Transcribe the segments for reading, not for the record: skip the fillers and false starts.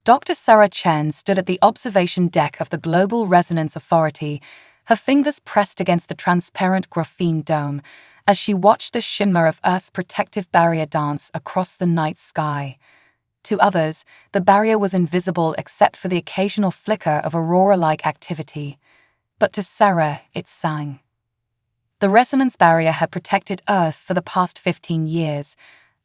Dr. Sarah Chen stood at the observation deck of the Global Resonance Authority, her fingers pressed against the transparent graphene dome, as she watched the shimmer of Earth's protective barrier dance across the night sky. To others, the barrier was invisible except for the occasional flicker of aurora-like activity. But to Sarah, it sang. The resonance barrier had protected Earth for the past 15 years,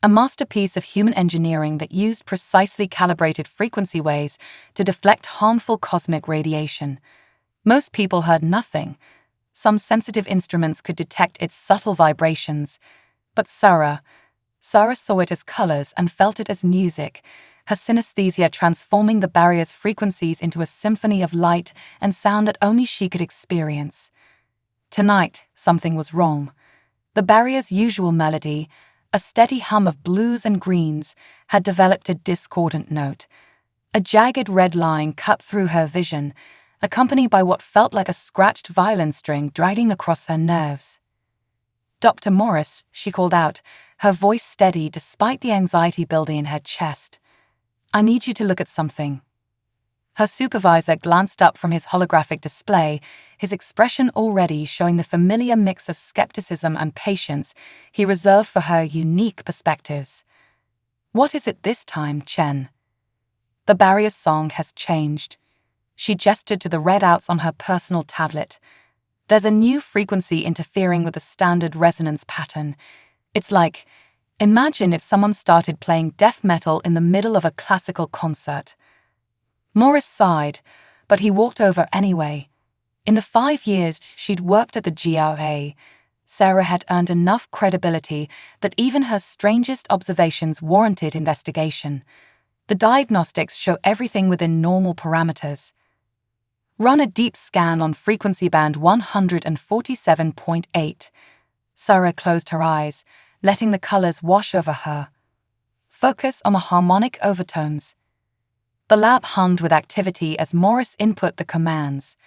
a masterpiece of human engineering that used precisely calibrated frequency waves to deflect harmful cosmic radiation. Most people heard nothing. Some sensitive instruments could detect its subtle vibrations. But Sarah saw it as colors and felt it as music, her synesthesia transforming the barrier's frequencies into a symphony of light and sound that only she could experience. Tonight, something was wrong. The barrier's usual melody, a steady hum of blues and greens, had developed a discordant note. A jagged red line cut through her vision, accompanied by what felt like a scratched violin string dragging across her nerves. "Dr. Morris," she called out, her voice steady despite the anxiety building in her chest. "I need you to look at something." Her supervisor glanced up from his holographic display, his expression already showing the familiar mix of skepticism and patience he reserved for her unique perspectives. "What is it this time, Chen?" The barrier's song has changed. She gestured to the readouts on her personal tablet. "There's a new frequency interfering with the standard resonance pattern. It's like, imagine if someone started playing death metal in the middle of a classical concert." Morris sighed, but he walked over anyway. In the 5 years she'd worked at the GRA, Sarah had earned enough credibility that even her strangest observations warranted investigation. The diagnostics show everything within normal parameters. "Run a deep scan on frequency band 147.8. Sarah closed her eyes, letting the colors wash over her. "Focus on the harmonic overtones." The lab hummed with activity as Morris input the commands.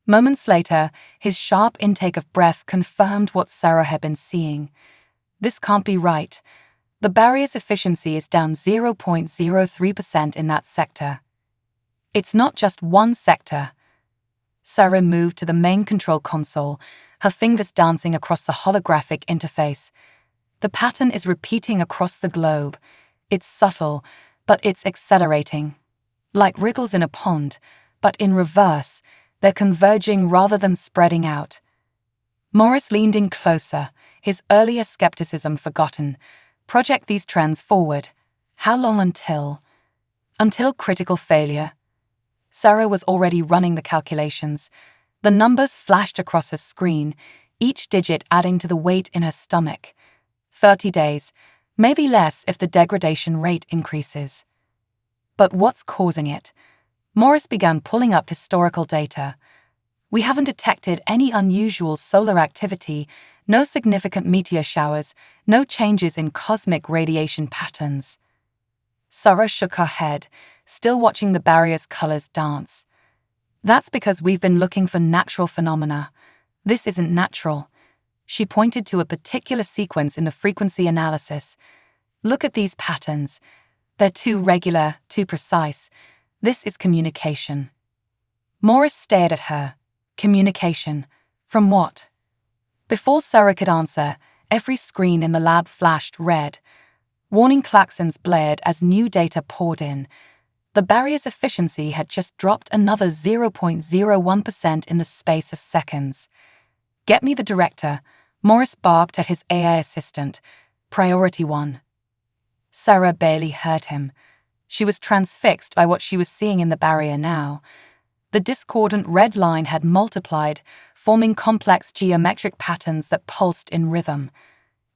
Moments later, his sharp intake of breath confirmed what Sarah had been seeing. "This can't be right. The barrier's efficiency is down 0.03% in that sector." "It's not just one sector." Sarah moved to the main control console, her fingers dancing across the holographic interface. "The pattern is repeating across the globe. It's subtle, but it's accelerating. Like ripples in a pond, but in reverse, they're converging rather than spreading out." Morris leaned in closer, his earlier skepticism forgotten. "Project these trends forward. How long until?" "Until critical failure." Sarah was already running the calculations. The numbers flashed across her screen, each digit adding to the weight in her stomach. 30 days, maybe less if the degradation rate increases. But what's causing it? Morris began pulling up historical data. "We haven't detected any unusual solar activity, no significant meteor showers, no changes in cosmic radiation patterns." Sarah shook her head, still watching the barrier's colors dance. "That's because we've been looking for natural phenomena. This isn't natural." She pointed to a particular sequence in the frequency analysis. "Look at these patterns. They're too regular, too precise. This is communication." Morris stared at her. Communication? From what? Before Sarah could answer, every screen in the lab flashed red. Warning klaxons blared as new data poured in. The barrier's efficiency had just dropped another 0.01% in the space of seconds. "Get me the director," Morris barked at his AI assistant. "Priority 1. Sarah barely heard him. She was transfixed by what she was seeing in the barrier now. The discordant red line had multiplied, forming complex geometric patterns that pulsed in rhythm.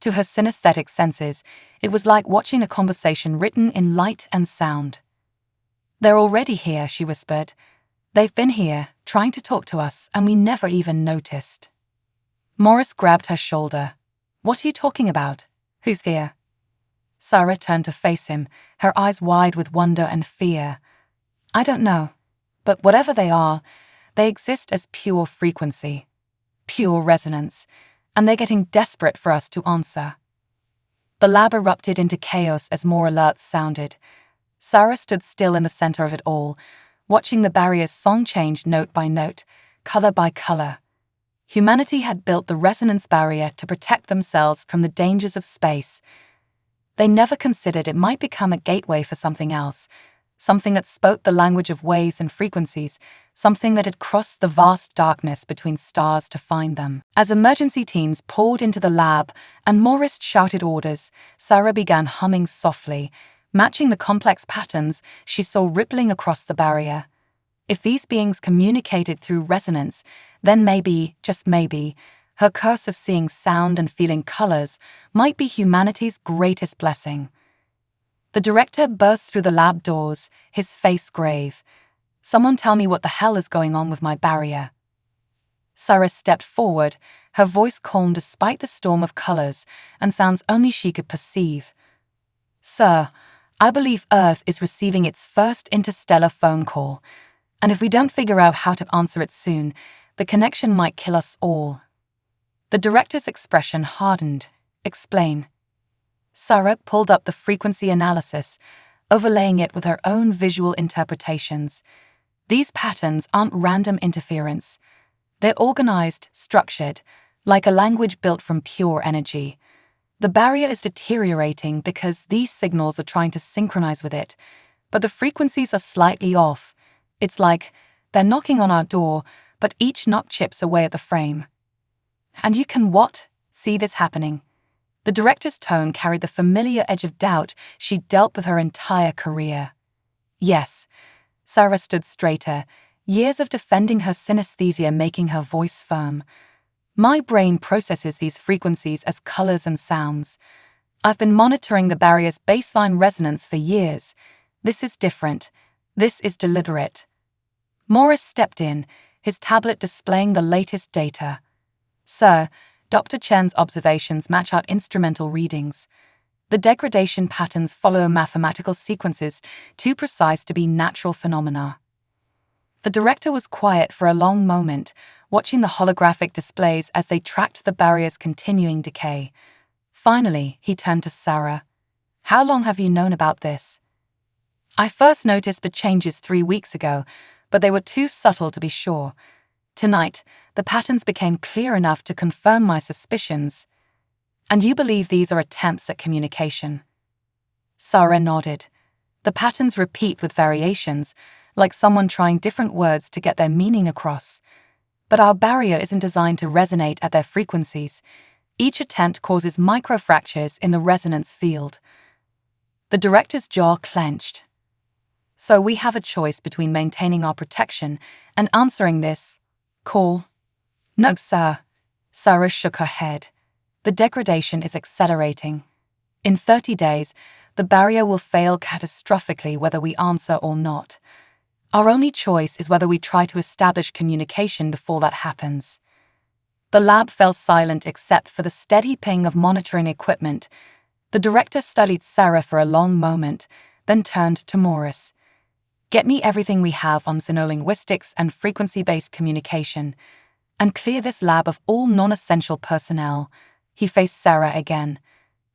To her synesthetic senses, it was like watching a conversation written in light and sound. "They're already here," she whispered. "They've been here, trying to talk to us, and we never even noticed." Morris grabbed her shoulder. "What are you talking about? Who's here?" Sarah turned to face him, her eyes wide with wonder and fear. "I don't know. But whatever they are, they exist as pure frequency, pure resonance, and they're getting desperate for us to answer." The lab erupted into chaos as more alerts sounded. Sarah stood still in the center of it all, watching the barrier's song change note by note, color by color. Humanity had built the resonance barrier to protect themselves from the dangers of space. They never considered it might become a gateway for something else, something that spoke the language of waves and frequencies, something that had crossed the vast darkness between stars to find them. As emergency teams poured into the lab and Morris shouted orders, Sarah began humming softly, matching the complex patterns she saw rippling across the barrier. If these beings communicated through resonance, then maybe, just maybe, her curse of seeing sound and feeling colors might be humanity's greatest blessing. The director burst through the lab doors, his face grave. "Someone tell me what the hell is going on with my barrier." Sarah stepped forward, her voice calm despite the storm of colors and sounds only she could perceive. "Sir, I believe Earth is receiving its first interstellar phone call, and if we don't figure out how to answer it soon, the connection might kill us all." The director's expression hardened. "Explain." Sarah pulled up the frequency analysis, overlaying it with her own visual interpretations. These patterns aren't random interference. They're organized, structured, like a language built from pure energy. The barrier is deteriorating because these signals are trying to synchronize with it, but the frequencies are slightly off. It's like they're knocking on our door, but each knock chips away at the frame. "And you can what? See this happening?" The director's tone carried the familiar edge of doubt she'd dealt with her entire career. "Yes." Sarah stood straighter, years of defending her synesthesia making her voice firm. "My brain processes these frequencies as colors and sounds. I've been monitoring the barrier's baseline resonance for years. This is different. This is deliberate." Morris stepped in, his tablet displaying the latest data. "Sir, Dr. Chen's observations match our instrumental readings. The degradation patterns follow mathematical sequences too precise to be natural phenomena." The director was quiet for a long moment, watching the holographic displays as they tracked the barrier's continuing decay. Finally, he turned to Sarah. "How long have you known about this?" "I first noticed the changes 3 weeks ago, but they were too subtle to be sure. Tonight, the patterns became clear enough to confirm my suspicions." "And you believe these are attempts at communication?" Sarah nodded. "The patterns repeat with variations, like someone trying different words to get their meaning across. But our barrier isn't designed to resonate at their frequencies. Each attempt causes microfractures in the resonance field." The director's jaw clenched. "So we have a choice between maintaining our protection and answering this call?" "No, sir." Sarah shook her head. "The degradation is accelerating. In 30 days, the barrier will fail catastrophically whether we answer or not. Our only choice is whether we try to establish communication before that happens." The lab fell silent except for the steady ping of monitoring equipment. The director studied Sarah for a long moment, then turned to Morris. "Get me everything we have on xenolinguistics and frequency-based communication, and clear this lab of all non-essential personnel." He faced Sarah again.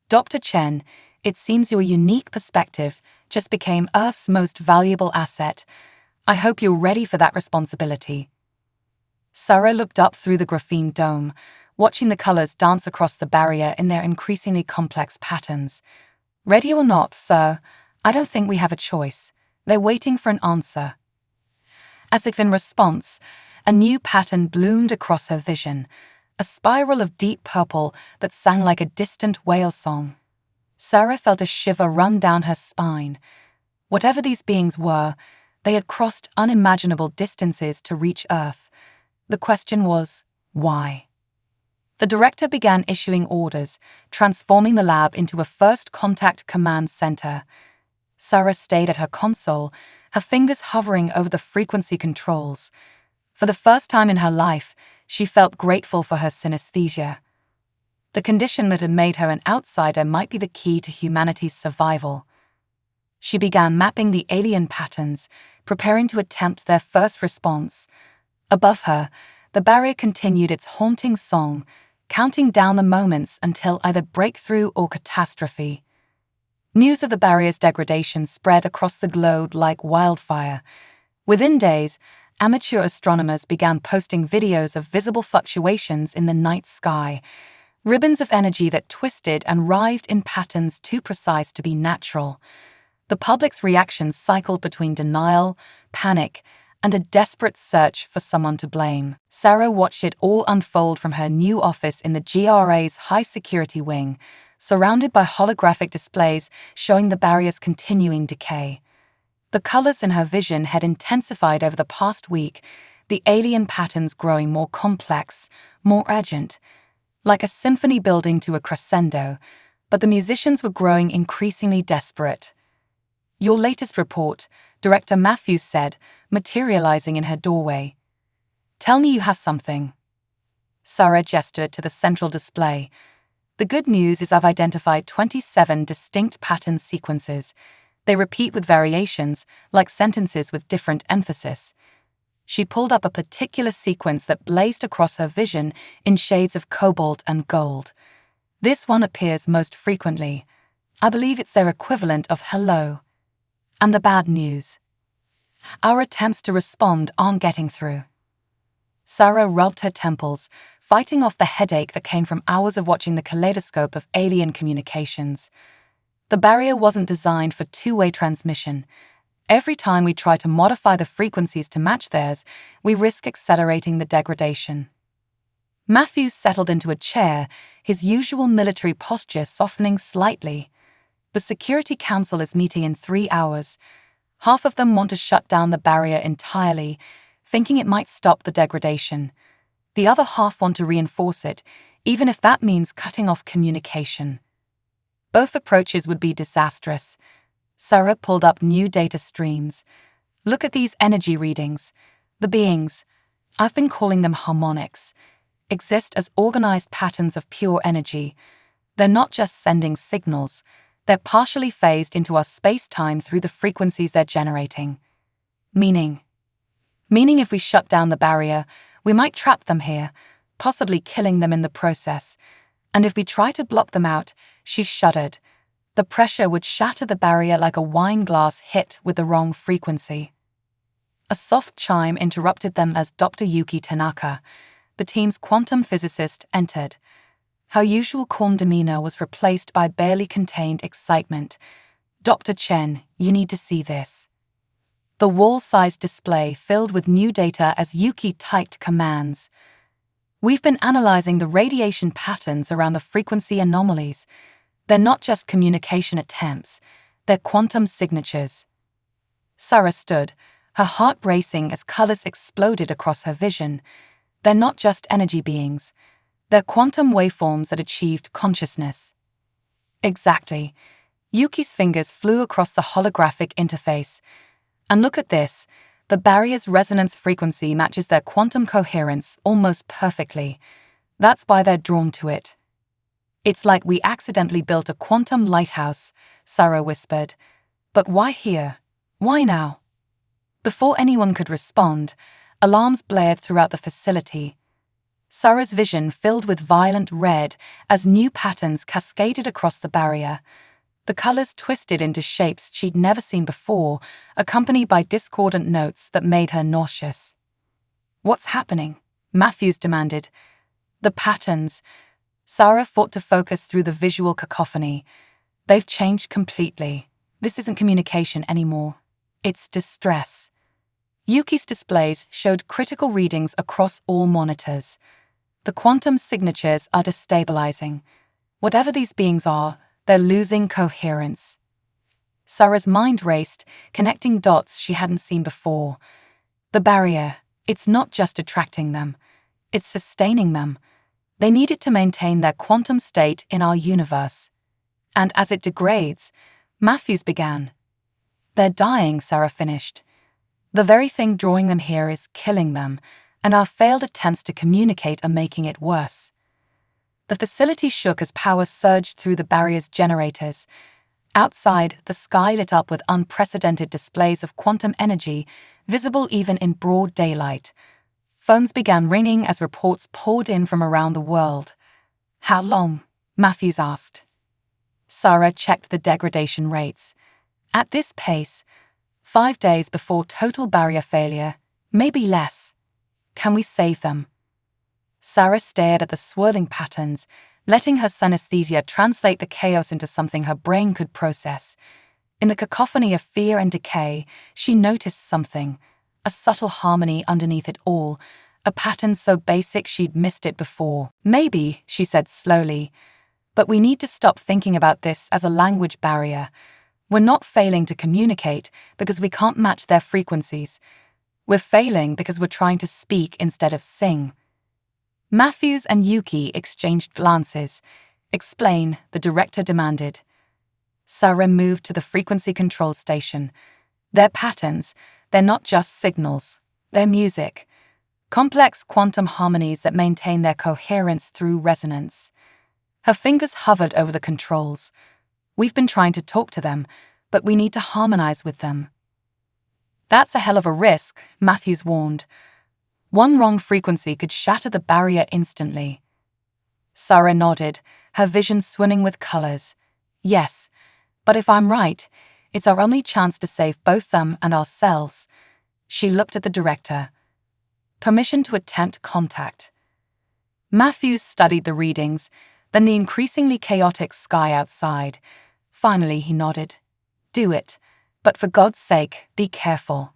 "Dr. Chen, it seems your unique perspective just became Earth's most valuable asset. I hope you're ready for that responsibility." Sarah looked up through the graphene dome, watching the colors dance across the barrier in their increasingly complex patterns. "Ready or not, sir, I don't think we have a choice. They're waiting for an answer." As if in response, a new pattern bloomed across her vision, a spiral of deep purple that sang like a distant whale song. Sarah felt a shiver run down her spine. Whatever these beings were, they had crossed unimaginable distances to reach Earth. The question was, why? The director began issuing orders, transforming the lab into a first contact command center. Sarah stayed at her console, her fingers hovering over the frequency controls. For the first time in her life, she felt grateful for her synesthesia. The condition that had made her an outsider might be the key to humanity's survival. She began mapping the alien patterns, preparing to attempt their first response. Above her, the barrier continued its haunting song, counting down the moments until either breakthrough or catastrophe. News of the barrier's degradation spread across the globe like wildfire. Within days, amateur astronomers began posting videos of visible fluctuations in the night sky, ribbons of energy that twisted and writhed in patterns too precise to be natural. The public's reactions cycled between denial, panic, and a desperate search for someone to blame. Sarah watched it all unfold from her new office in the GRA's high-security wing, surrounded by holographic displays showing the barrier's continuing decay. The colors in her vision had intensified over the past week, the alien patterns growing more complex, more urgent, like a symphony building to a crescendo, but the musicians were growing increasingly desperate. "Your latest report," Director Matthews said, materializing in her doorway. "Tell me you have something." Sarah gestured to the central display. "The good news is I've identified 27 distinct pattern sequences. They repeat with variations, like sentences with different emphasis." She pulled up a particular sequence that blazed across her vision in shades of cobalt and gold. "This one appears most frequently. I believe it's their equivalent of hello. And the bad news: our attempts to respond aren't getting through." Sarah rubbed her temples, fighting off the headache that came from hours of watching the kaleidoscope of alien communications. The barrier wasn't designed for two-way transmission. Every time we try to modify the frequencies to match theirs, we risk accelerating the degradation. Matthews settled into a chair, his usual military posture softening slightly. "The Security Council is meeting in 3 hours. Half of them want to shut down the barrier entirely, thinking it might stop the degradation. The other half want to reinforce it, even if that means cutting off communication. Both approaches would be disastrous." Sarah pulled up new data streams. "Look at these energy readings. The beings, I've been calling them harmonics, exist as organized patterns of pure energy. They're not just sending signals. They're partially phased into our space-time through the frequencies they're generating. Meaning if we shut down the barrier, we might trap them here, possibly killing them in the process. And if we try to block them out," she shuddered, "the pressure would shatter the barrier like a wine glass hit with the wrong frequency." A soft chime interrupted them as Dr. Yuki Tanaka, the team's quantum physicist, entered. Her usual calm demeanor was replaced by barely contained excitement. "Dr. Chen, you need to see this." The wall-sized display filled with new data as Yuki typed commands. "We've been analyzing the radiation patterns around the frequency anomalies. They're not just communication attempts, they're quantum signatures." Sarah stood, her heart racing as colors exploded across her vision. "They're not just energy beings. They're quantum waveforms that achieved consciousness." "Exactly." Yuki's fingers flew across the holographic interface. "And look at this. The barrier's resonance frequency matches their quantum coherence almost perfectly. That's why they're drawn to it." "It's like we accidentally built a quantum lighthouse," Sarah whispered. "But why here? Why now?" Before anyone could respond, alarms blared throughout the facility. Sarah's vision filled with violent red as new patterns cascaded across the barrier. The colors twisted into shapes she'd never seen before, accompanied by discordant notes that made her nauseous. "What's happening?" Matthews demanded. "The patterns." Sarah fought to focus through the visual cacophony. "They've changed completely. This isn't communication anymore. It's distress." Yuki's displays showed critical readings across all monitors. "The quantum signatures are destabilizing. Whatever these beings are, they're losing coherence." Sarah's mind raced, connecting dots she hadn't seen before. The barrier, it's not just attracting them, it's sustaining them. They need it to maintain their quantum state in our universe. And as it degrades, Matthews began. "They're dying," Sarah finished. "The very thing drawing them here is killing them, and our failed attempts to communicate are making it worse." The facility shook as power surged through the barrier's generators. Outside, the sky lit up with unprecedented displays of quantum energy, visible even in broad daylight. Phones began ringing as reports poured in from around the world. "How long?" Matthews asked. Sarah checked the degradation rates. At this pace, 5 days before total barrier failure, maybe less. Can we save them? Sarah stared at the swirling patterns, letting her synesthesia translate the chaos into something her brain could process. In the cacophony of fear and decay, she noticed something, a subtle harmony underneath it all, a pattern so basic she'd missed it before. Maybe, she said slowly, but we need to stop thinking about this as a language barrier. We're not failing to communicate because we can't match their frequencies. We're failing because we're trying to speak instead of sing. Matthews and Yuki exchanged glances. Explain, the director demanded. Sarah moved to the frequency control station. They're patterns, they're not just signals. They're music. Complex quantum harmonies that maintain their coherence through resonance. Her fingers hovered over the controls. We've been trying to talk to them, but we need to harmonize with them. That's a hell of a risk, Matthews warned. One wrong frequency could shatter the barrier instantly. Sarah nodded, her vision swimming with colors. Yes, but if I'm right, it's our only chance to save both them and ourselves. She looked at the director. Permission to attempt contact. Matthews studied the readings, then the increasingly chaotic sky outside. Finally, he nodded. Do it, but for God's sake, be careful.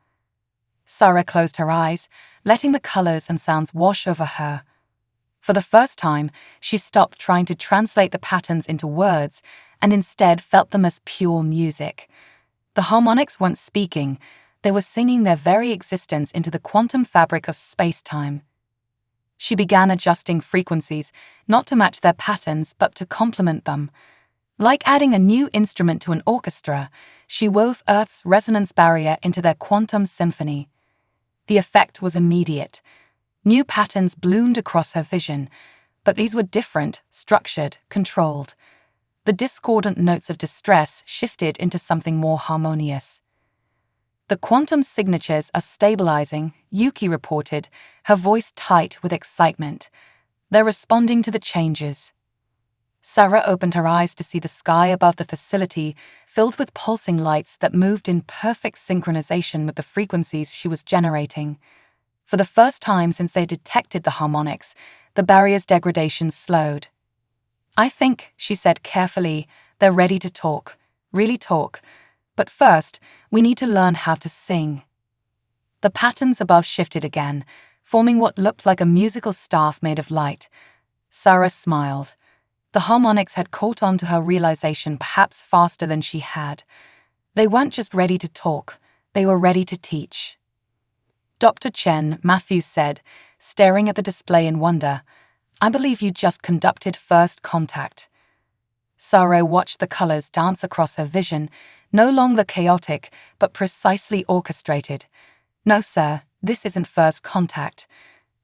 Sarah closed her eyes, letting the colors and sounds wash over her. For the first time, she stopped trying to translate the patterns into words and instead felt them as pure music. The harmonics weren't speaking, they were singing their very existence into the quantum fabric of space-time. She began adjusting frequencies, not to match their patterns but to complement them. Like adding a new instrument to an orchestra, she wove Earth's resonance barrier into their quantum symphony. The effect was immediate. New patterns bloomed across her vision, but these were different, structured, controlled. The discordant notes of distress shifted into something more harmonious. The quantum signatures are stabilizing, Yuki reported, her voice tight with excitement. They're responding to the changes. Sarah opened her eyes to see the sky above the facility filled with pulsing lights that moved in perfect synchronization with the frequencies she was generating. For the first time since they detected the harmonics, the barrier's degradation slowed. I think, she said carefully, they're ready to talk, really talk. But first, we need to learn how to sing. The patterns above shifted again, forming what looked like a musical staff made of light. Sarah smiled. The harmonics had caught on to her realization perhaps faster than she had. They weren't just ready to talk, they were ready to teach. Dr. Chen, Matthews said, staring at the display in wonder, I believe you just conducted first contact. Sarah watched the colors dance across her vision, no longer chaotic, but precisely orchestrated. No, sir, this isn't first contact.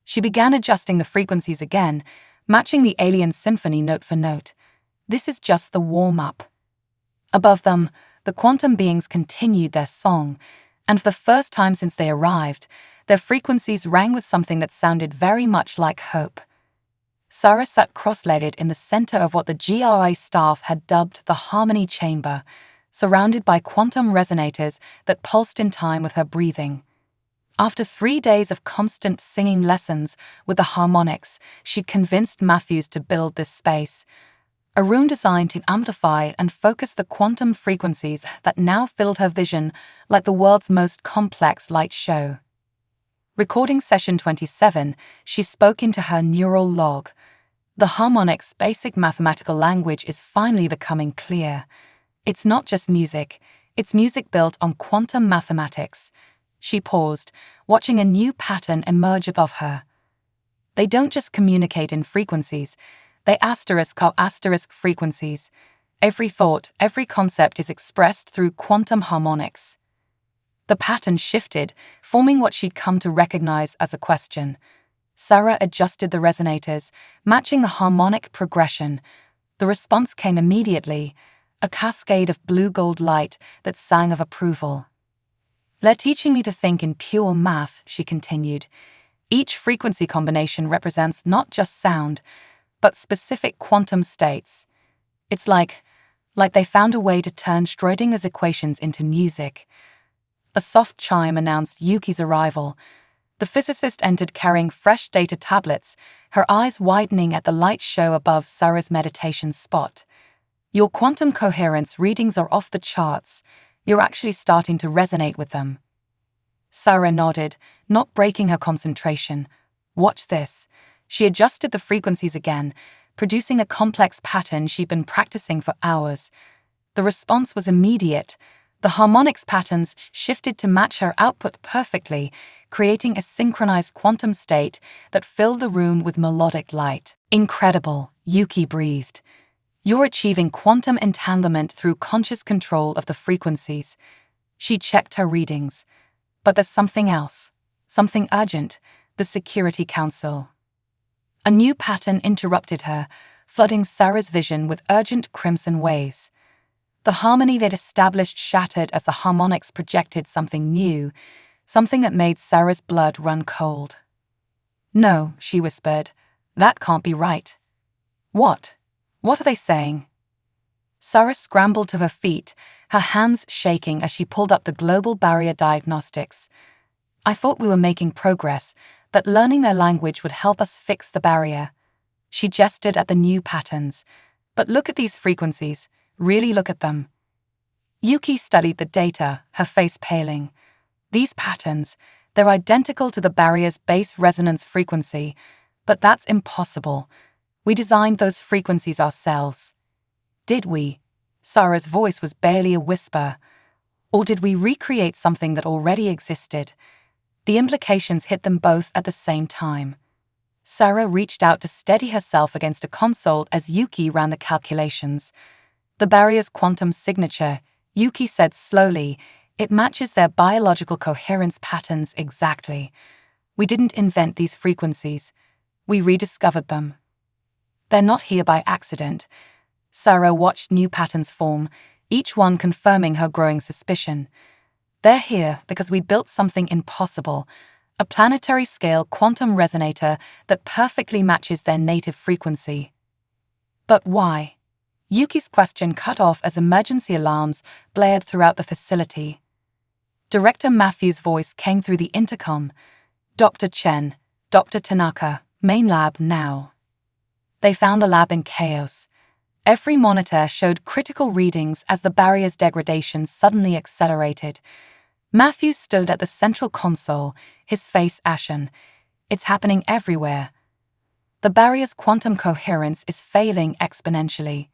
She began adjusting the frequencies again, matching the alien symphony note for note. This is just the warm-up. Above them, the quantum beings continued their song, and for the first time since they arrived, their frequencies rang with something that sounded very much like hope. Sarah sat cross-legged in the center of what the GRI staff had dubbed the Harmony Chamber, surrounded by quantum resonators that pulsed in time with her breathing. After 3 days of constant singing lessons with the harmonics, she'd convinced Matthews to build this space, a room designed to amplify and focus the quantum frequencies that now filled her vision like the world's most complex light show. Recording session 27, she spoke into her neural log. The harmonics' basic mathematical language is finally becoming clear. It's not just music, it's music built on quantum mathematics. She paused, watching a new pattern emerge above her. They don't just communicate in frequencies, they asterisk frequencies. Every thought, every concept is expressed through quantum harmonics. The pattern shifted, forming what she'd come to recognize as a question. Sarah adjusted the resonators, matching the harmonic progression. The response came immediately, a cascade of blue-gold light that sang of approval. They're teaching me to think in pure math, she continued. Each frequency combination represents not just sound, but specific quantum states. It's like like they found a way to turn Schrödinger's equations into music. A soft chime announced Yuki's arrival. The physicist entered carrying fresh data tablets, her eyes widening at the light show above Sarah's meditation spot. "Your quantum coherence readings are off the charts. You're actually starting to resonate with them." Sarah nodded, not breaking her concentration. "Watch this." She adjusted the frequencies again, producing a complex pattern she'd been practicing for hours. The response was immediate. The harmonics patterns shifted to match her output perfectly, creating a synchronized quantum state that filled the room with melodic light. "Incredible," Yuki breathed. "You're achieving quantum entanglement through conscious control of the frequencies." She checked her readings. But there's something else. Something urgent. The Security Council. A new pattern interrupted her, flooding Sarah's vision with urgent crimson waves. The harmony they'd established shattered as the harmonics projected something new, something that made Sarah's blood run cold. "No," she whispered. "That can't be right." "What? What are they saying?" Sarah scrambled to her feet, her hands shaking as she pulled up the global barrier diagnostics. "I thought we were making progress, that learning their language would help us fix the barrier." She gestured at the new patterns. "But look at these frequencies. Really look at them." Yuki studied the data, her face paling. "These patterns, they're identical to the barrier's base resonance frequency, but that's impossible. We designed those frequencies ourselves." "Did we?" Sarah's voice was barely a whisper. "Or did we recreate something that already existed?" The implications hit them both at the same time. Sarah reached out to steady herself against a console as Yuki ran the calculations. "The barrier's quantum signature," Yuki said slowly, "it matches their biological coherence patterns exactly. We didn't invent these frequencies. We rediscovered them. They're not here by accident." Sarah watched new patterns form, each one confirming her growing suspicion. "They're here because we built something impossible, a planetary-scale quantum resonator that perfectly matches their native frequency." "But why?" Yuki's question cut off as emergency alarms blared throughout the facility. Director Matthew's voice came through the intercom. "Dr. Chen, Dr. Tanaka, main lab now." They found the lab in chaos. Every monitor showed critical readings as the barrier's degradation suddenly accelerated. Matthew stood at the central console, his face ashen. "It's happening everywhere. The barrier's quantum coherence is failing exponentially."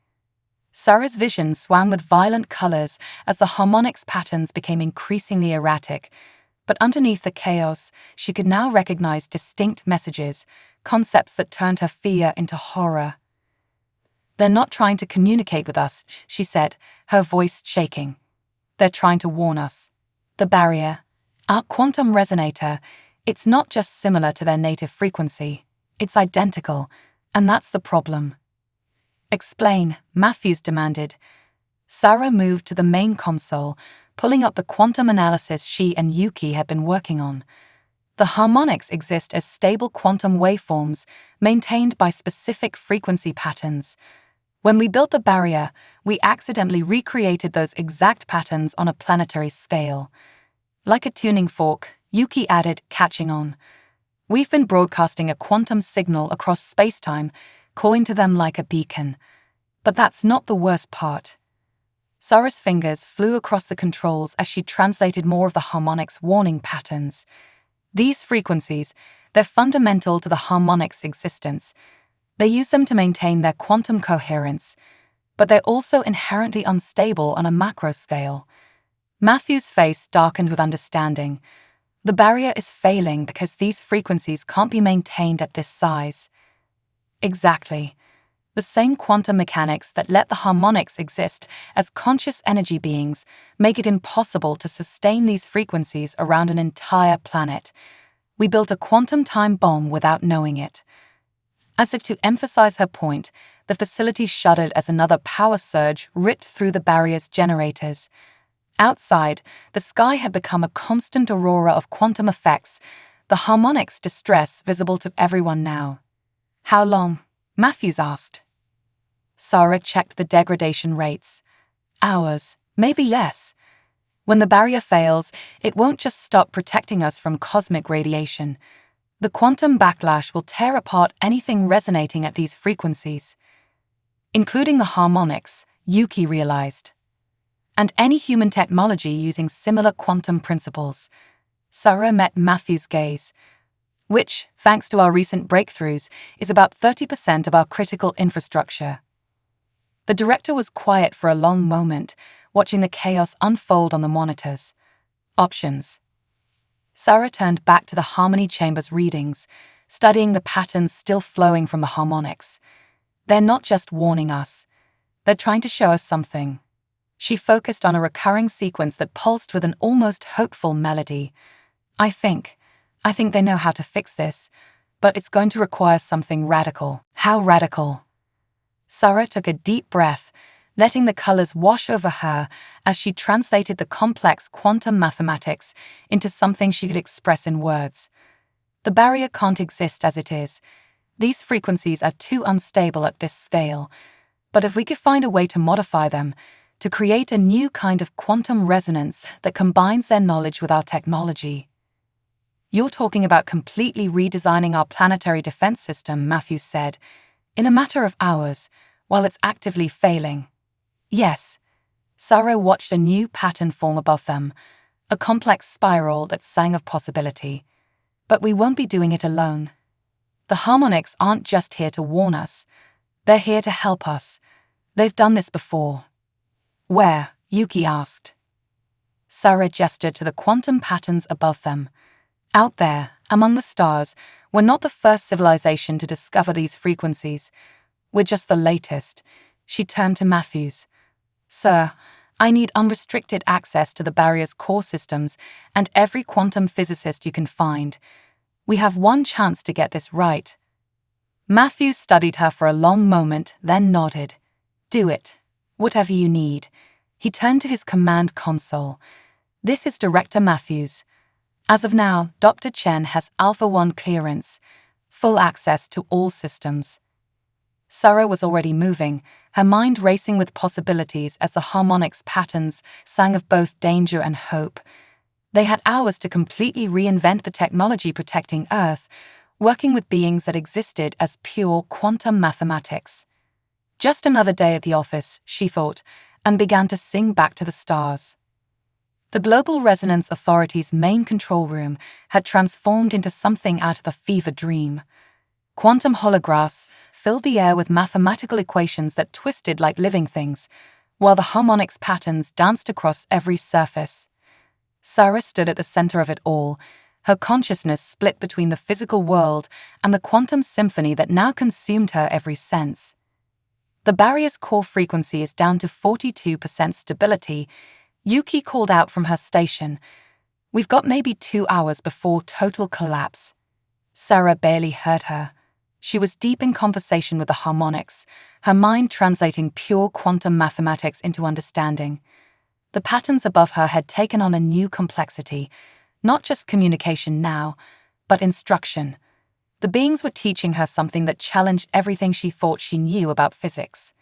Sarah's vision swam with violent colors as the harmonics patterns became increasingly erratic. But underneath the chaos, she could now recognize distinct messages, concepts that turned her fear into horror. "They're not trying to communicate with us," she said, her voice shaking. "They're trying to warn us. The barrier, our quantum resonator, it's not just similar to their native frequency, it's identical, and that's the problem." "Explain," Matthews demanded. Sarah moved to the main console, pulling up the quantum analysis she and Yuki had been working on. The harmonics exist as stable quantum waveforms maintained by specific frequency patterns. When we built the barrier, we accidentally recreated those exact patterns on a planetary scale. Like a tuning fork, Yuki added, catching on. "We've been broadcasting a quantum signal across space-time, calling to them like a beacon. But that's not the worst part." Sarah's fingers flew across the controls as she translated more of the harmonics warning patterns. "These frequencies, they're fundamental to the harmonics' existence. They use them to maintain their quantum coherence, but they're also inherently unstable on a macro scale." Matthew's face darkened with understanding. "The barrier is failing because these frequencies can't be maintained at this size." Exactly. The same quantum mechanics that let the harmonics exist as conscious energy beings make it impossible to sustain these frequencies around an entire planet. We built a quantum time bomb without knowing it. As if to emphasize her point, the facility shuddered as another power surge ripped through the barrier's generators. Outside, the sky had become a constant aurora of quantum effects, the harmonics distress visible to everyone now. "How long?" Matthews asked. Sarah checked the degradation rates. hours, maybe less. When the barrier fails, it won't just stop protecting us from cosmic radiation. The quantum backlash will tear apart anything resonating at these frequencies, including the harmonics, Yuki realized, and any human technology using similar quantum principles. Sarah met Matthew's gaze, which, thanks to our recent breakthroughs, is about 30% of our critical infrastructure. The director was quiet for a long moment, watching the chaos unfold on the monitors. Options. Sarah turned back to the harmony chamber's readings, studying the patterns still flowing from the harmonics. They're not just warning us. They're trying to show us something. She focused on a recurring sequence that pulsed with an almost hopeful melody. I think they know how to fix this, but it's going to require something radical. How radical? Sarah took a deep breath, letting the colors wash over her as she translated the complex quantum mathematics into something she could express in words. The barrier can't exist as it is. These frequencies are too unstable at this scale. But if we could find a way to modify them, to create a new kind of quantum resonance that combines their knowledge with our technology. You're talking about completely redesigning our planetary defense system, Matthews said, in a matter of hours, while it's actively failing. Yes. Sarah watched a new pattern form above them, a complex spiral that sang of possibility. But we won't be doing it alone. The harmonics aren't just here to warn us. They're here to help us. They've done this before. Where? Yuki asked. Sarah gestured to the quantum patterns above them. Out there, among the stars, we're not the first civilization to discover these frequencies. We're just the latest. She turned to Matthews. Sir, I need unrestricted access to the barrier's core systems and every quantum physicist you can find. We have one chance to get this right. Matthews studied her for a long moment, then nodded. Do it. Whatever you need. He turned to his command console. This is Director Matthews. As of now, Dr. Chen has Alpha 1 clearance, full access to all systems. Sarah was already moving, her mind racing with possibilities as the harmonics patterns sang of both danger and hope. They had hours to completely reinvent the technology protecting Earth, working with beings that existed as pure quantum mathematics. Just another day at the office, she thought, and began to sing back to the stars. The Global Resonance Authority's main control room had transformed into something out of a fever dream. Quantum holographs filled the air with mathematical equations that twisted like living things, while the harmonics patterns danced across every surface. Sarah stood at the center of it all, her consciousness split between the physical world and the quantum symphony that now consumed her every sense. The barrier's core frequency is down to 42% stability. Yuki called out from her station. We've got maybe 2 hours before total collapse. Sarah barely heard her. She was deep in conversation with the harmonics, her mind translating pure quantum mathematics into understanding. The patterns above her had taken on a new complexity, not just communication now, but instruction. The beings were teaching her something that challenged everything she thought she knew about physics.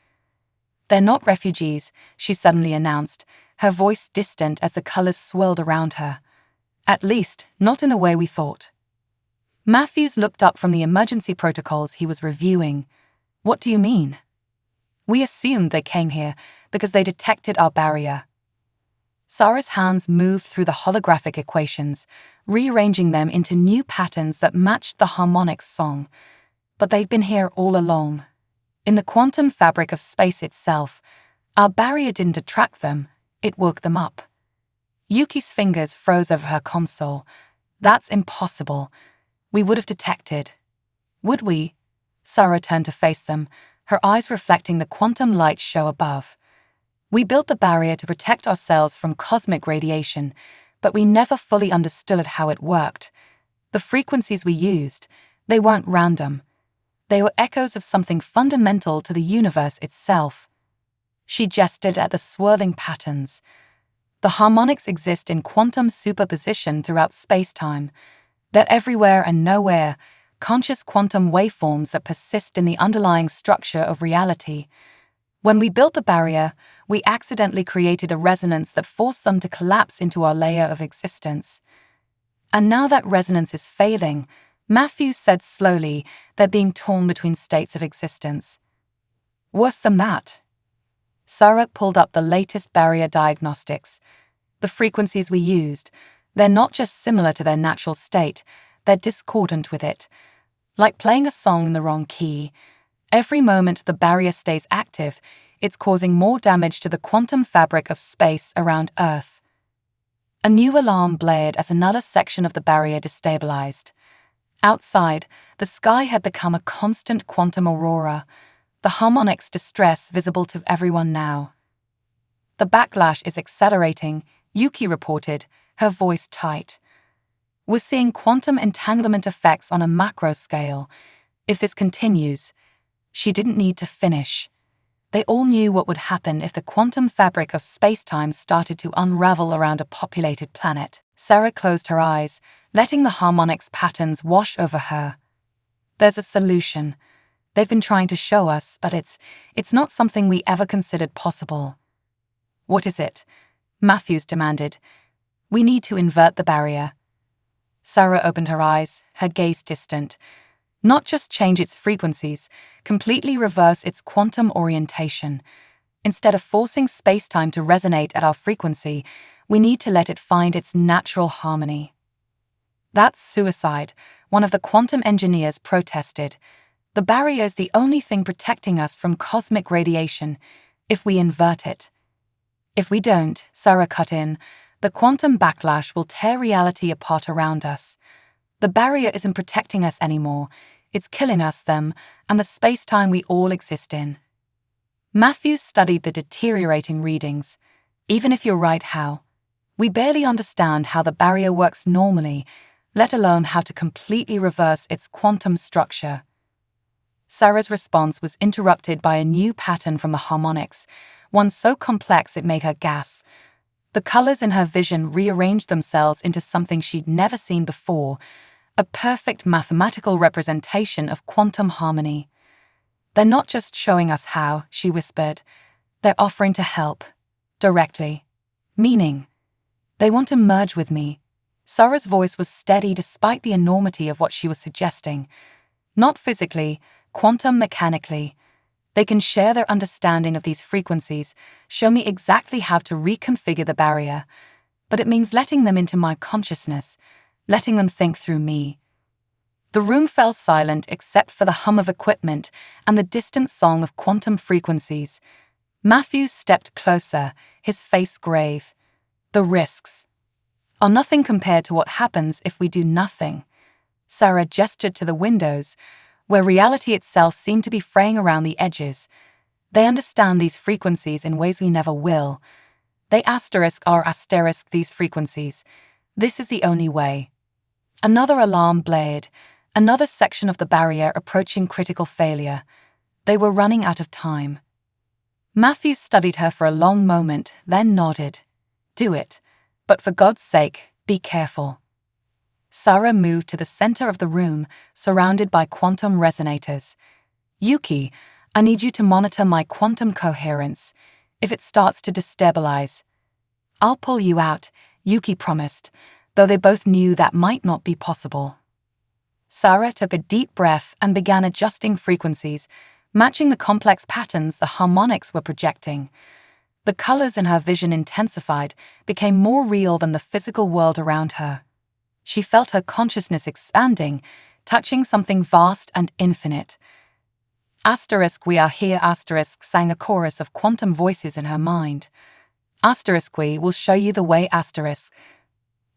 They're not refugees, she suddenly announced, her voice distant as the colors swirled around her. At least, not in the way we thought. Matthews looked up from the emergency protocols he was reviewing. What do you mean? We assumed they came here because they detected our barrier. Sarah's hands moved through the holographic equations, rearranging them into new patterns that matched the harmonics song. But they've been here all along. In the quantum fabric of space itself, our barrier didn't attract them, it woke them up. Yuki's fingers froze over her console. That's impossible. We would have detected. Would we? Sarah turned to face them, her eyes reflecting the quantum light show above. We built the barrier to protect ourselves from cosmic radiation, but we never fully understood how it worked. The frequencies we used, they weren't random. They were echoes of something fundamental to the universe itself. She gestured at the swirling patterns. The harmonics exist in quantum superposition throughout space-time. They're everywhere and nowhere, conscious quantum waveforms that persist in the underlying structure of reality. When we built the barrier, we accidentally created a resonance that forced them to collapse into our layer of existence. And now that resonance is failing, Matthews said slowly, they're being torn between states of existence. Worse than that. Sarah pulled up the latest barrier diagnostics. The frequencies we used, they're not just similar to their natural state, they're discordant with it. Like playing a song in the wrong key. Every moment the barrier stays active, it's causing more damage to the quantum fabric of space around Earth. A new alarm blared as another section of the barrier destabilized. Outside, the sky had become a constant quantum aurora, the harmonics distress visible to everyone now. The backlash is accelerating, Yuki reported, her voice tight. We're seeing quantum entanglement effects on a macro scale. If this continues, she didn't need to finish. They all knew what would happen if the quantum fabric of space-time started to unravel around a populated planet. Sarah closed her eyes, letting the harmonics patterns wash over her. There's a solution. They've been trying to show us, but it's not something we ever considered possible. What is it? Matthews demanded. We need to invert the barrier. Sarah opened her eyes, her gaze distant. Not just change its frequencies, completely reverse its quantum orientation. Instead of forcing space-time to resonate at our frequency, we need to let it find its natural harmony. That's suicide, one of the quantum engineers protested. The barrier is the only thing protecting us from cosmic radiation, if we invert it. If we don't, Sarah cut in, the quantum backlash will tear reality apart around us. The barrier isn't protecting us anymore, it's killing us, them, and the space-time we all exist in. Matthews studied the deteriorating readings. Even if you're right, how? We barely understand how the barrier works normally, let alone how to completely reverse its quantum structure. Sarah's response was interrupted by a new pattern from the harmonics, one so complex it made her gasp. The colors in her vision rearranged themselves into something she'd never seen before, a perfect mathematical representation of quantum harmony. They're not just showing us how, she whispered. They're offering to help. Directly. Meaning. They want to merge with me. Sarah's voice was steady despite the enormity of what she was suggesting. Not physically, quantum mechanically. They can share their understanding of these frequencies, show me exactly how to reconfigure the barrier. But it means letting them into my consciousness, letting them think through me. The room fell silent except for the hum of equipment and the distant song of quantum frequencies. Matthews stepped closer, his face grave. The risks are nothing compared to what happens if we do nothing. Sarah gestured to the windows, where reality itself seemed to be fraying around the edges. They understand these frequencies in ways we never will. They asterisk these frequencies. This is the only way. Another alarm blared, another section of the barrier approaching critical failure. They were running out of time. Matthews studied her for a long moment, then nodded. Do it. But for God's sake, be careful. Sarah moved to the center of the room, surrounded by quantum resonators. Yuki, I need you to monitor my quantum coherence. If it starts to destabilize, I'll pull you out, Yuki promised, though they both knew that might not be possible. Sarah took a deep breath and began adjusting frequencies, matching the complex patterns the harmonics were projecting. The colors in her vision intensified, became more real than the physical world around her. She felt her consciousness expanding, touching something vast and infinite. We are here, sang a chorus of quantum voices in her mind. We will show you the way,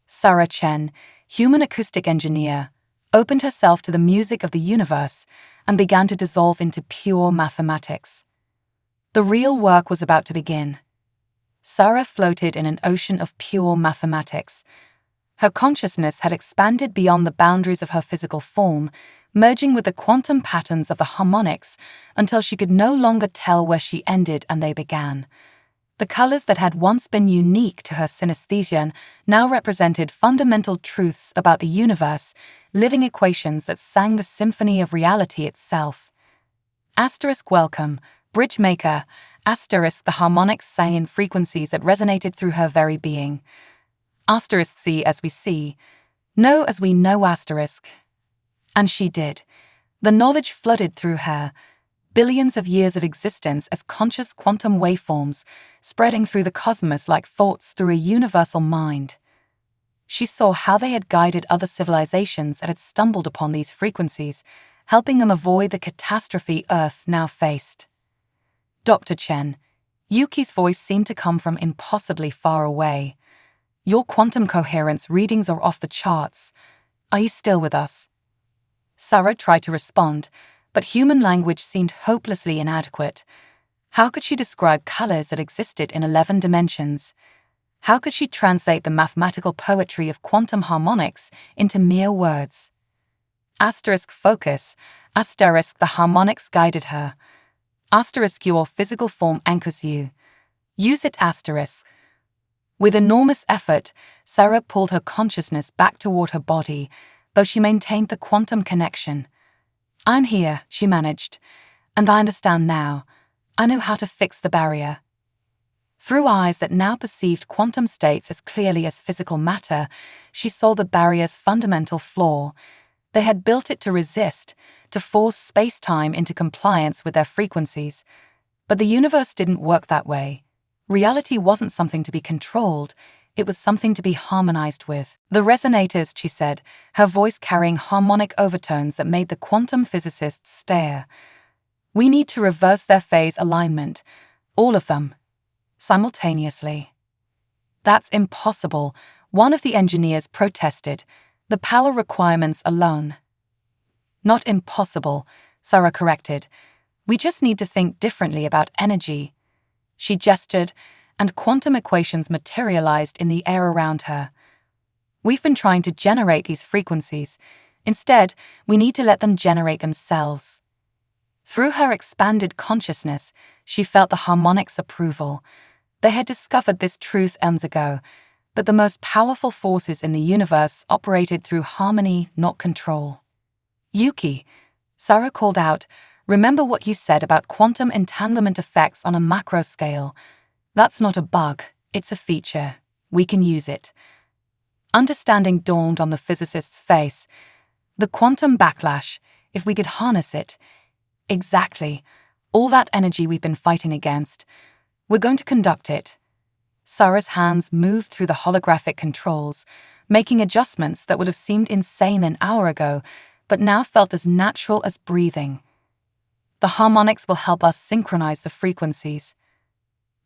Sarah Chen, human acoustic engineer, opened herself to the music of the universe and began to dissolve into pure mathematics. The real work was about to begin. Sarah floated in an ocean of pure mathematics. Her consciousness had expanded beyond the boundaries of her physical form, merging with the quantum patterns of the harmonics until she could no longer tell where she ended and they began. The colors that had once been unique to her synesthesia now represented fundamental truths about the universe, living equations that sang the symphony of reality itself. Welcome, Bridge Maker, The harmonics sang in frequencies that resonated through her very being. See as we see, know as we know asterisk. And she did. The knowledge flooded through her, billions of years of existence as conscious quantum waveforms, spreading through the cosmos like thoughts through a universal mind. She saw how they had guided other civilizations that had stumbled upon these frequencies, helping them avoid the catastrophe Earth now faced. Dr. Chen, Yuki's voice seemed to come from impossibly far away. Your quantum coherence readings are off the charts. Are you still with us? Sarah tried to respond, but human language seemed hopelessly inadequate. How could she describe colors that existed in 11 dimensions? How could she translate the mathematical poetry of quantum harmonics into mere words? Focus. The harmonics guided her. Your physical form anchors you. Use it. With enormous effort, Sarah pulled her consciousness back toward her body, though she maintained the quantum connection. I'm here, she managed, and I understand now. I know how to fix the barrier. Through eyes that now perceived quantum states as clearly as physical matter, she saw the barrier's fundamental flaw. They had built it to resist, to force space-time into compliance with their frequencies. But the universe didn't work that way. Reality wasn't something to be controlled, it was something to be harmonized with. The resonators, she said, her voice carrying harmonic overtones that made the quantum physicists stare. We need to reverse their phase alignment, all of them, simultaneously. That's impossible, one of the engineers protested. The power requirements alone. Not impossible, Sarah corrected. We just need to think differently about energy. She gestured, and quantum equations materialized in the air around her. We've been trying to generate these frequencies. Instead, we need to let them generate themselves. Through her expanded consciousness, she felt the harmonics' approval. They had discovered this truth eons ago, but the most powerful forces in the universe operated through harmony, not control. Yuki, Sarah called out, remember what you said about quantum entanglement effects on a macro scale. That's not a bug, it's a feature. We can use it. Understanding dawned on the physicist's face. The quantum backlash, if we could harness it. Exactly. All that energy we've been fighting against. We're going to conduct it. Sarah's hands moved through the holographic controls, making adjustments that would have seemed insane an hour ago, but now felt as natural as breathing. The harmonics will help us synchronize the frequencies.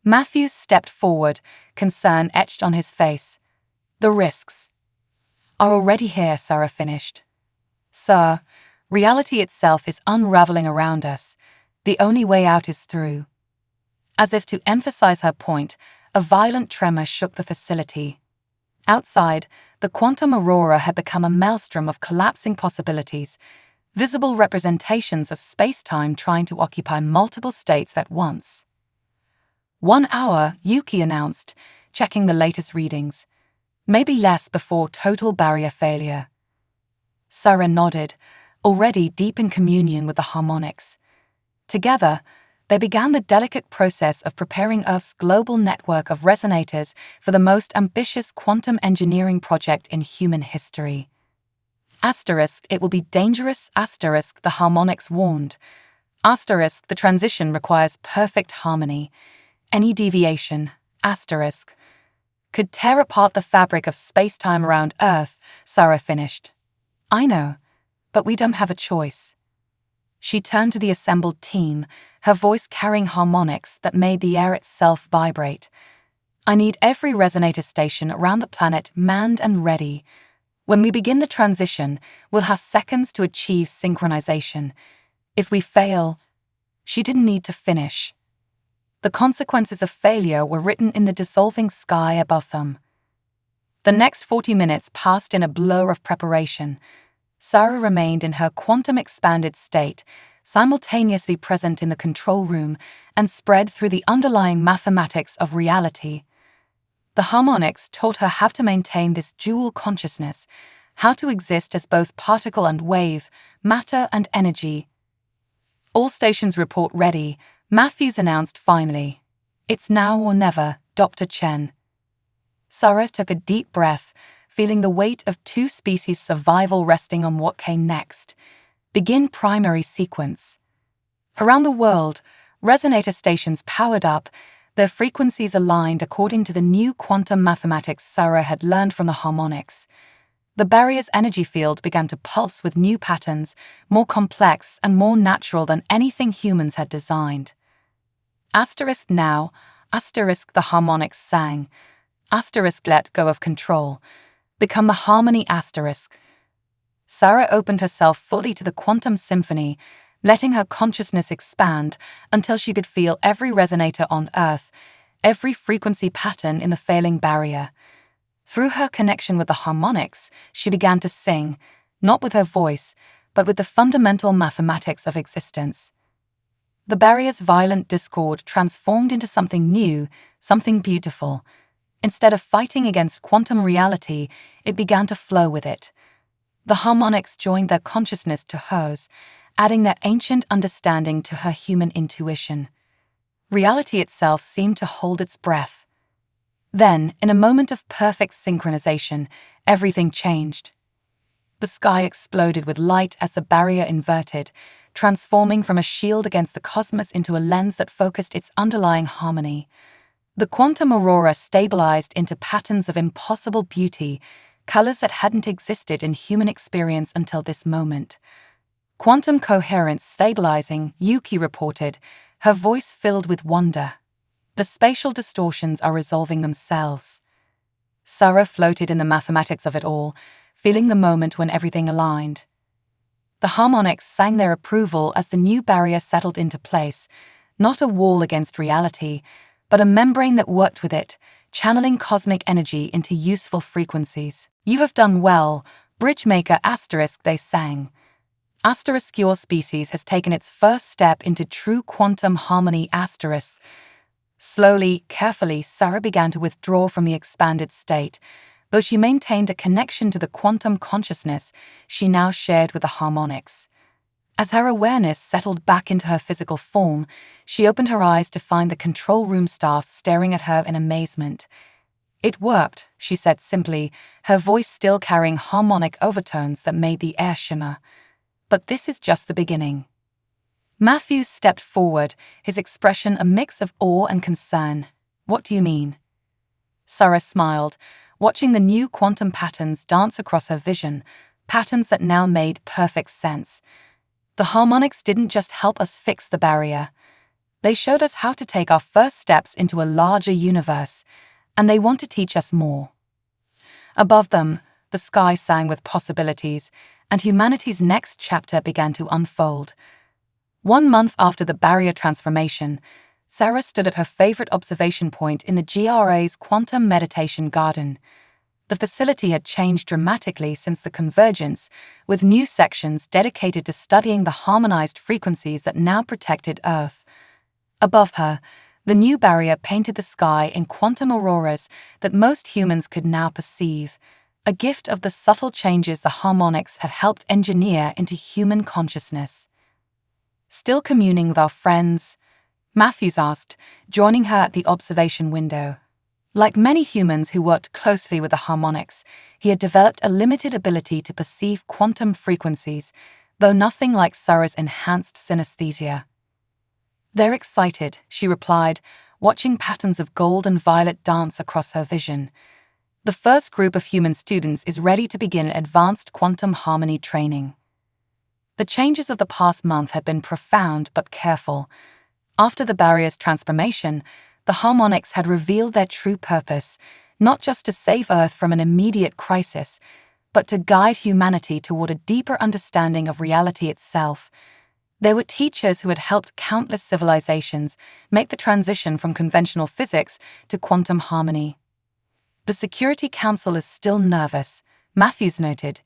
Matthews stepped forward, concern etched on his face. The risks are already here, Sarah finished. Sir, reality itself is unraveling around us. The only way out is through. As if to emphasize her point, a violent tremor shook the facility. Outside, the quantum aurora had become a maelstrom of collapsing possibilities, visible representations of space-time trying to occupy multiple states at once. 1 hour, Yuki announced, checking the latest readings. Maybe less before total barrier failure. Sarah nodded, already deep in communion with the harmonics. Together, they began the delicate process of preparing Earth's global network of resonators for the most ambitious quantum engineering project in human history. It will be dangerous, the harmonics warned. The transition requires perfect harmony. Any deviation, could tear apart the fabric of space-time around Earth, Sarah finished. I know, but we don't have a choice. She turned to the assembled team, her voice carrying harmonics that made the air itself vibrate. I need every resonator station around the planet manned and ready. When we begin the transition, we'll have seconds to achieve synchronization. If we fail, she didn't need to finish. The consequences of failure were written in the dissolving sky above them. The next 40 minutes passed in a blur of preparation. Sarah remained in her quantum-expanded state, simultaneously present in the control room and spread through the underlying mathematics of reality. The harmonics taught her how to maintain this dual consciousness, how to exist as both particle and wave, matter and energy. All stations report ready, Matthews announced finally. "It's now or never, Dr. Chen." Sarah took a deep breath, feeling the weight of two species' survival resting on what came next. Begin primary sequence. Around the world, resonator stations powered up, their frequencies aligned according to the new quantum mathematics Sarah had learned from the harmonics. The barrier's energy field began to pulse with new patterns, more complex and more natural than anything humans had designed. Asterisk now, asterisk the harmonics sang. Asterisk let go of control. Become the harmony asterisk. Sarah opened herself fully to the quantum symphony, letting her consciousness expand until she could feel every resonator on Earth, every frequency pattern in the failing barrier. Through her connection with the harmonics, she began to sing, not with her voice, but with the fundamental mathematics of existence. The barrier's violent discord transformed into something new, something beautiful. Instead of fighting against quantum reality, it began to flow with it. The harmonics joined their consciousness to hers, adding their ancient understanding to her human intuition. Reality itself seemed to hold its breath. Then, in a moment of perfect synchronization, everything changed. The sky exploded with light as the barrier inverted, transforming from a shield against the cosmos into a lens that focused its underlying harmony. The quantum aurora stabilized into patterns of impossible beauty, colors that hadn't existed in human experience until this moment. "Quantum coherence stabilizing," Yuki reported, her voice filled with wonder. "The spatial distortions are resolving themselves." Sarah floated in the mathematics of it all, feeling the moment when everything aligned. The harmonics sang their approval as the new barrier settled into place, not a wall against reality, but a membrane that worked with it, channeling cosmic energy into useful frequencies. "You have done well, Bridgemaker asterisk," they sang. Asterisk, your species has taken its first step into true quantum harmony asterisk. Slowly, carefully, Sarah began to withdraw from the expanded state, though she maintained a connection to the quantum consciousness she now shared with the harmonics. As her awareness settled back into her physical form, she opened her eyes to find the control room staff staring at her in amazement. "It worked," she said simply, her voice still carrying harmonic overtones that made the air shimmer. "But this is just the beginning." Matthews stepped forward, his expression a mix of awe and concern. "What do you mean?" Sarah smiled, watching the new quantum patterns dance across her vision, patterns that now made perfect sense. The harmonics didn't just help us fix the barrier. They showed us how to take our first steps into a larger universe, and they want to teach us more. Above them, the sky sang with possibilities, and humanity's next chapter began to unfold. 1 month after the barrier transformation, Sarah stood at her favorite observation point in the GRA's Quantum Meditation Garden. The facility had changed dramatically since the convergence, with new sections dedicated to studying the harmonized frequencies that now protected Earth. Above her, the new barrier painted the sky in quantum auroras that most humans could now perceive, a gift of the subtle changes the harmonics had helped engineer into human consciousness. "Still communing with our friends?" Matthews asked, joining her at the observation window. Like many humans who worked closely with the harmonics, he had developed a limited ability to perceive quantum frequencies, though nothing like Sarah's enhanced synesthesia. "They're excited," she replied, watching patterns of gold and violet dance across her vision. "The first group of human students is ready to begin advanced quantum harmony training." The changes of the past month had been profound but careful. After the barrier's transformation, the harmonics had revealed their true purpose, not just to save Earth from an immediate crisis, but to guide humanity toward a deeper understanding of reality itself. They were teachers who had helped countless civilizations make the transition from conventional physics to quantum harmony. "The Security Council is still nervous," Matthews noted.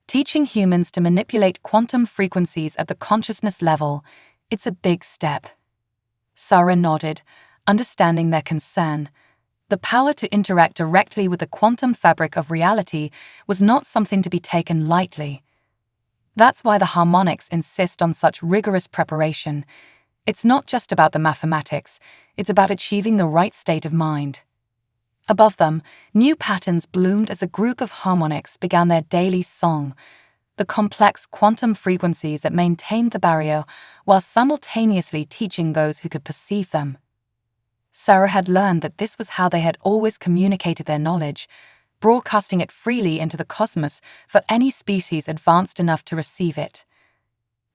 "Teaching humans to manipulate quantum frequencies at the consciousness level, it's a big step." Sarah nodded, understanding their concern. The power to interact directly with the quantum fabric of reality was not something to be taken lightly. That's why the harmonics insist on such rigorous preparation. It's not just about the mathematics, it's about achieving the right state of mind. Above them, new patterns bloomed as a group of harmonics began their daily song, the complex quantum frequencies that maintained the barrier while simultaneously teaching those who could perceive them. Sarah had learned that this was how they had always communicated their knowledge, broadcasting it freely into the cosmos for any species advanced enough to receive it.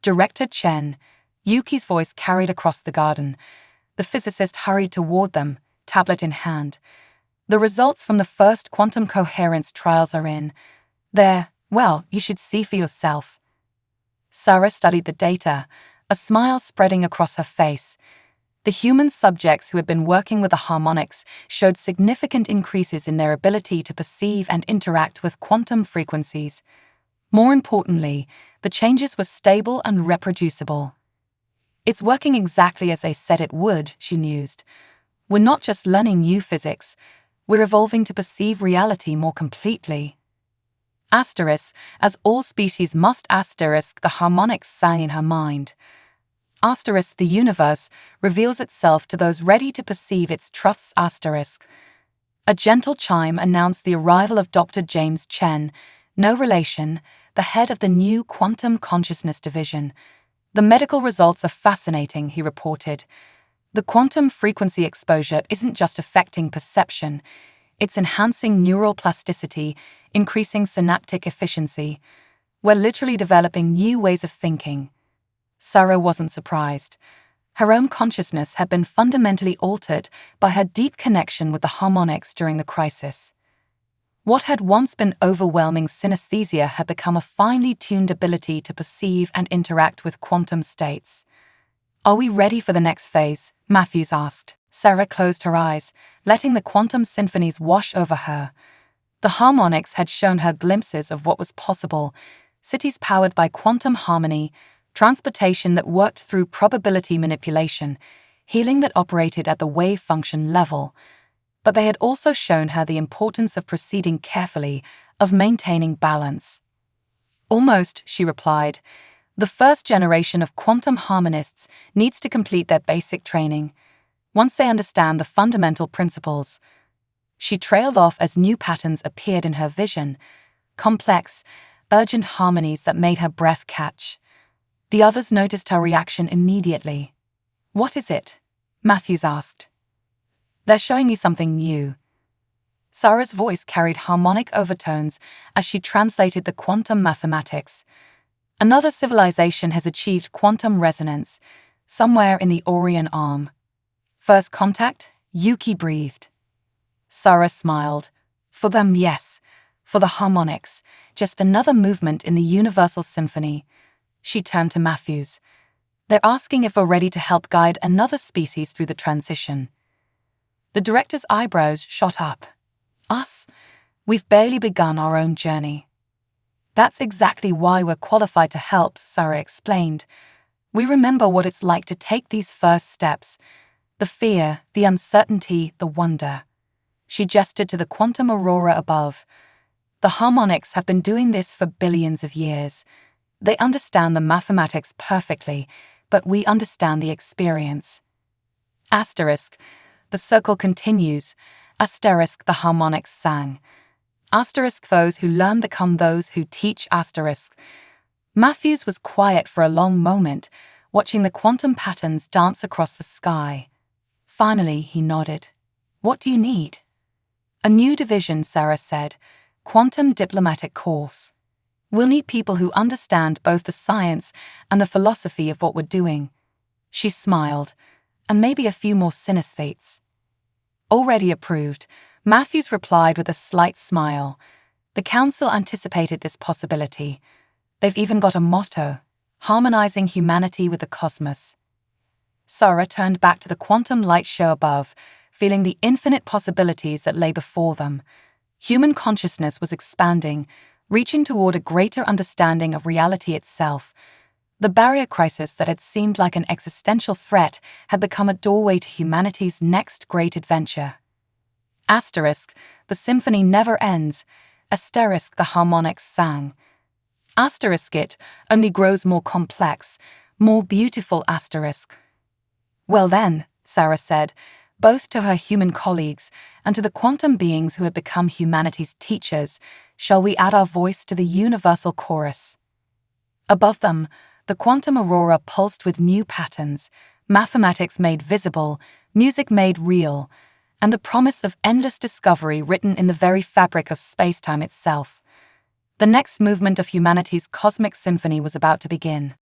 Director Chen, Yuki's voice carried across the garden. The physicist hurried toward them, tablet in hand. The results from the first quantum coherence trials are in. There, well, you should see for yourself. Sarah studied the data, a smile spreading across her face. The human subjects who had been working with the harmonics showed significant increases in their ability to perceive and interact with quantum frequencies. More importantly, the changes were stable and reproducible. It's working exactly as they said it would, she mused. We're not just learning new physics, we're evolving to perceive reality more completely. Asterisk, as all species must asterisk, the harmonics sang in her mind. Asterisk, the universe reveals itself to those ready to perceive its truths. Asterisk. A gentle chime announced the arrival of Dr. James Chen, no relation, the head of the new Quantum Consciousness Division. The medical results are fascinating, he reported. The quantum frequency exposure isn't just affecting perception, it's enhancing neural plasticity, increasing synaptic efficiency. We're literally developing new ways of thinking. Sarah wasn't surprised. Her own consciousness had been fundamentally altered by her deep connection with the harmonics during the crisis. What had once been overwhelming synesthesia had become a finely tuned ability to perceive and interact with quantum states. Are we ready for the next phase? Matthews asked. Sarah closed her eyes, letting the quantum symphonies wash over her. The harmonics had shown her glimpses of what was possible, cities powered by quantum harmony, transportation that worked through probability manipulation, healing that operated at the wave function level. But they had also shown her the importance of proceeding carefully, of maintaining balance. Almost, she replied. The first generation of quantum harmonists needs to complete their basic training. Once they understand the fundamental principles. She trailed off as new patterns appeared in her vision, complex, urgent harmonies that made her breath catch. The others noticed her reaction immediately. What is it? Matthews asked. They're showing me something new. Sarah's voice carried harmonic overtones as she translated the quantum mathematics. Another civilization has achieved quantum resonance, somewhere in the Orion Arm. First contact? Yuki breathed. Sarah smiled. For them, yes. For the harmonics, just another movement in the universal symphony. She turned to Matthews. They're asking if we're ready to help guide another species through the transition. The director's eyebrows shot up. Us? We've barely begun our own journey. That's exactly why we're qualified to help, Sarah explained. We remember what it's like to take these first steps. The fear, the uncertainty, the wonder. She gestured to the quantum aurora above. The harmonics have been doing this for billions of years. They understand the mathematics perfectly, but we understand the experience. Asterisk. The circle continues. Asterisk, the harmonics sang. Asterisk, those who learn become those who teach. Asterisk. Matthews was quiet for a long moment, watching the quantum patterns dance across the sky. Finally, he nodded. What do you need? A new division, Sarah said. Quantum diplomatic course. We'll need people who understand both the science and the philosophy of what we're doing. She smiled. And maybe a few more synesthetes. Already approved, Matthews replied with a slight smile. The council anticipated this possibility. They've even got a motto, harmonizing humanity with the cosmos. Sarah turned back to the quantum light show above, feeling the infinite possibilities that lay before them. Human consciousness was expanding, reaching toward a greater understanding of reality itself. The barrier crisis that had seemed like an existential threat had become a doorway to humanity's next great adventure. Asterisk, the symphony never ends. Asterisk, the harmonics sang. Asterisk, it only grows more complex, more beautiful. Asterisk. Well then, Sarah said, both to her human colleagues and to the quantum beings who had become humanity's teachers, shall we add our voice to the universal chorus. Above them, the quantum aurora pulsed with new patterns, mathematics made visible, music made real, and a promise of endless discovery written in the very fabric of space-time itself. The next movement of humanity's cosmic symphony was about to begin.